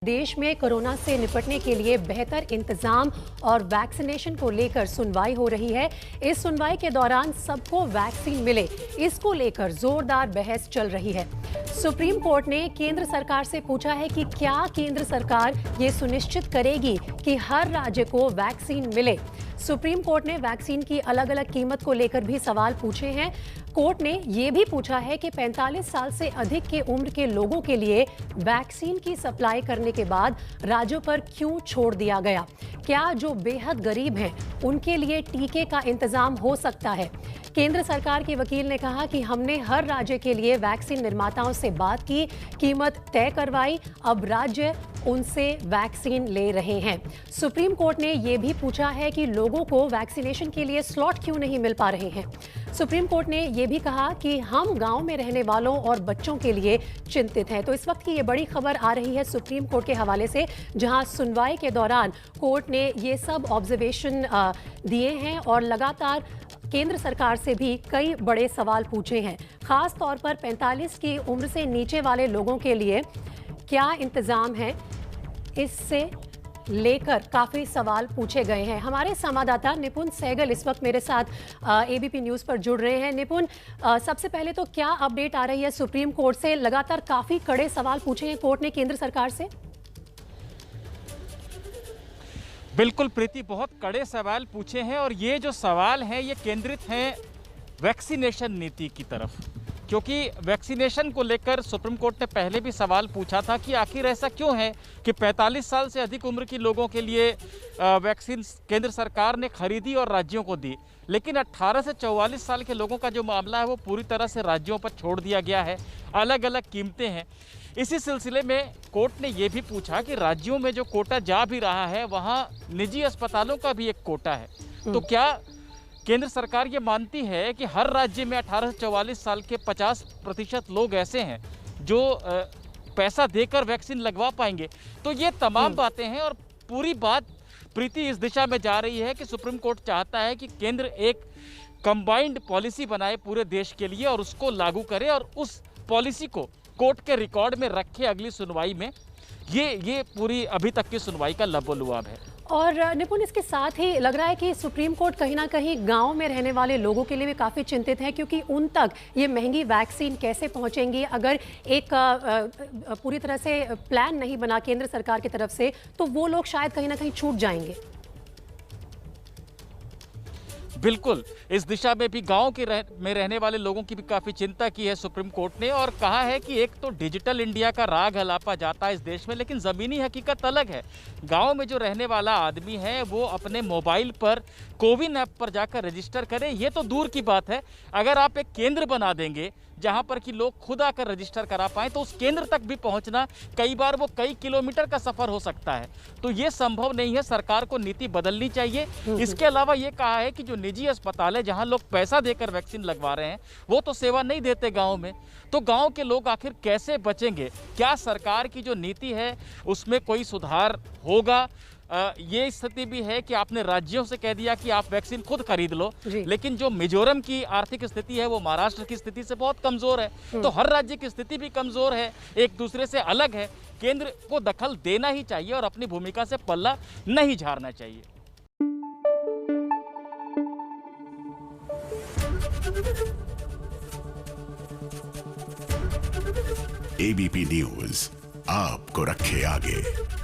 देश में कोरोना से निपटने के लिए बेहतर इंतजाम और वैक्सीनेशन को लेकर सुनवाई हो रही है। इस सुनवाई के दौरान सबको वैक्सीन मिले, इसको लेकर जोरदार बहस चल रही है। सुप्रीम कोर्ट ने केंद्र सरकार से पूछा है कि क्या केंद्र सरकार ये सुनिश्चित करेगी कि हर राज्य को वैक्सीन मिले। सुप्रीम कोर्ट ने वैक्सीन की अलग अलग कीमत को लेकर भी सवाल पूछे हैं। कोर्ट ने यह भी पूछा है कि 45 साल से अधिक के उम्र के लोगों के लिए वैक्सीन की सप्लाई करने के बाद राज्यों पर क्यों छोड़ दिया गया। क्या जो बेहद गरीब हैं उनके लिए टीके का इंतजाम हो सकता है। केंद्र सरकार के वकील ने कहा कि हमने हर राज्य के लिए वैक्सीन निर्माताओं से बात की, कीमत तय करवाई, अब राज्य उनसे वैक्सीन ले रहे हैं। सुप्रीम कोर्ट ने यह भी पूछा है कि लोगों को वैक्सीनेशन के लिए स्लॉट क्यों नहीं मिल पा रहे हैं। सुप्रीम कोर्ट ने यह भी कहा कि हम गांव में रहने वालों और बच्चों के लिए चिंतित हैं। तो इस वक्त की ये बड़ी खबर आ रही है सुप्रीम कोर्ट के हवाले से, जहां सुनवाई के दौरान कोर्ट ने ये सब ऑब्जर्वेशन दिए हैं और लगातार केंद्र सरकार से भी कई बड़े सवाल पूछे हैं। खास तौर पर 45 की उम्र से नीचे वाले लोगों के लिए क्या इंतजाम है, इससे लेकर काफी सवाल पूछे गए हैं। हमारे संवाददाता निपुण सहगल इस वक्त मेरे साथ एबीपी न्यूज पर जुड़ रहे हैं। निपुण, सबसे पहले तो क्या अपडेट आ रही है सुप्रीम कोर्ट से? लगातार काफी कड़े सवाल पूछे हैं कोर्ट ने केंद्र सरकार से। बिल्कुल प्रीति, बहुत कड़े सवाल पूछे हैं और ये जो सवाल हैं ये केंद्रित हैं वैक्सीनेशन नीति की तरफ, क्योंकि वैक्सीनेशन को लेकर सुप्रीम कोर्ट ने पहले भी सवाल पूछा था कि आखिर ऐसा क्यों है कि 45 साल से अधिक उम्र के लोगों के लिए वैक्सीन केंद्र सरकार ने खरीदी और राज्यों को दी, लेकिन 18 से 44 साल के लोगों का जो मामला है वो पूरी तरह से राज्यों पर छोड़ दिया गया है। अलग अलग कीमतें हैं। इसी सिलसिले में कोर्ट ने ये भी पूछा कि राज्यों में जो कोटा जा भी रहा है वहाँ निजी अस्पतालों का भी एक कोटा है, तो क्या केंद्र सरकार ये मानती है कि हर राज्य में 18 से 44 साल के 50% लोग ऐसे हैं जो पैसा देकर वैक्सीन लगवा पाएंगे। तो ये तमाम बातें हैं और पूरी बात प्रीति इस दिशा में जा रही है कि सुप्रीम कोर्ट चाहता है कि केंद्र एक कंबाइंड पॉलिसी बनाए पूरे देश के लिए और उसको लागू करे और उस पॉलिसी को कोर्ट के रिकॉर्ड में रखे अगली सुनवाई में। ये पूरी अभी तक की सुनवाई का लबोलुआब है। और निपुण, इसके साथ ही लग रहा है कि सुप्रीम कोर्ट कहीं ना कहीं गांव में रहने वाले लोगों के लिए भी काफ़ी चिंतित है, क्योंकि उन तक ये महंगी वैक्सीन कैसे पहुंचेंगी। अगर एक पूरी तरह से प्लान नहीं बना केंद्र सरकार की तरफ से, तो वो लोग शायद कहीं ना कहीं छूट जाएंगे। बिल्कुल, इस दिशा में भी गांव के में रहने वाले लोगों की भी काफ़ी चिंता की है सुप्रीम कोर्ट ने और कहा है कि एक तो डिजिटल इंडिया का राग हलापा जाता है इस देश में, लेकिन ज़मीनी हकीकत अलग है। गांव में जो रहने वाला आदमी है वो अपने मोबाइल पर कोविन ऐप पर जाकर रजिस्टर करे, ये तो दूर की बात है। अगर आप एक केंद्र बना देंगे जहां पर कि लोग खुद आकर रजिस्टर करा पाएं, तो उस केंद्र तक भी पहुंचना कई बार वो कई किलोमीटर का सफर हो सकता है। तो ये संभव नहीं है, सरकार को नीति बदलनी चाहिए। इसके अलावा ये कहा है कि जो निजी अस्पताल है जहां लोग पैसा देकर वैक्सीन लगवा रहे हैं वो तो सेवा नहीं देते गाँव में, तो गाँव के लोग आखिर कैसे बचेंगे। क्या सरकार की जो नीति है उसमें कोई सुधार होगा। ये स्थिति भी है कि आपने राज्यों से कह दिया कि आप वैक्सीन खुद खरीद लो, लेकिन जो मिजोरम की आर्थिक स्थिति है वो महाराष्ट्र की स्थिति से बहुत कमजोर है। तो हर राज्य की स्थिति भी कमजोर है, एक दूसरे से अलग है। केंद्र को दखल देना ही चाहिए और अपनी भूमिका से पल्ला नहीं झाड़ना चाहिए। एबीपी न्यूज आपको रखे आगे।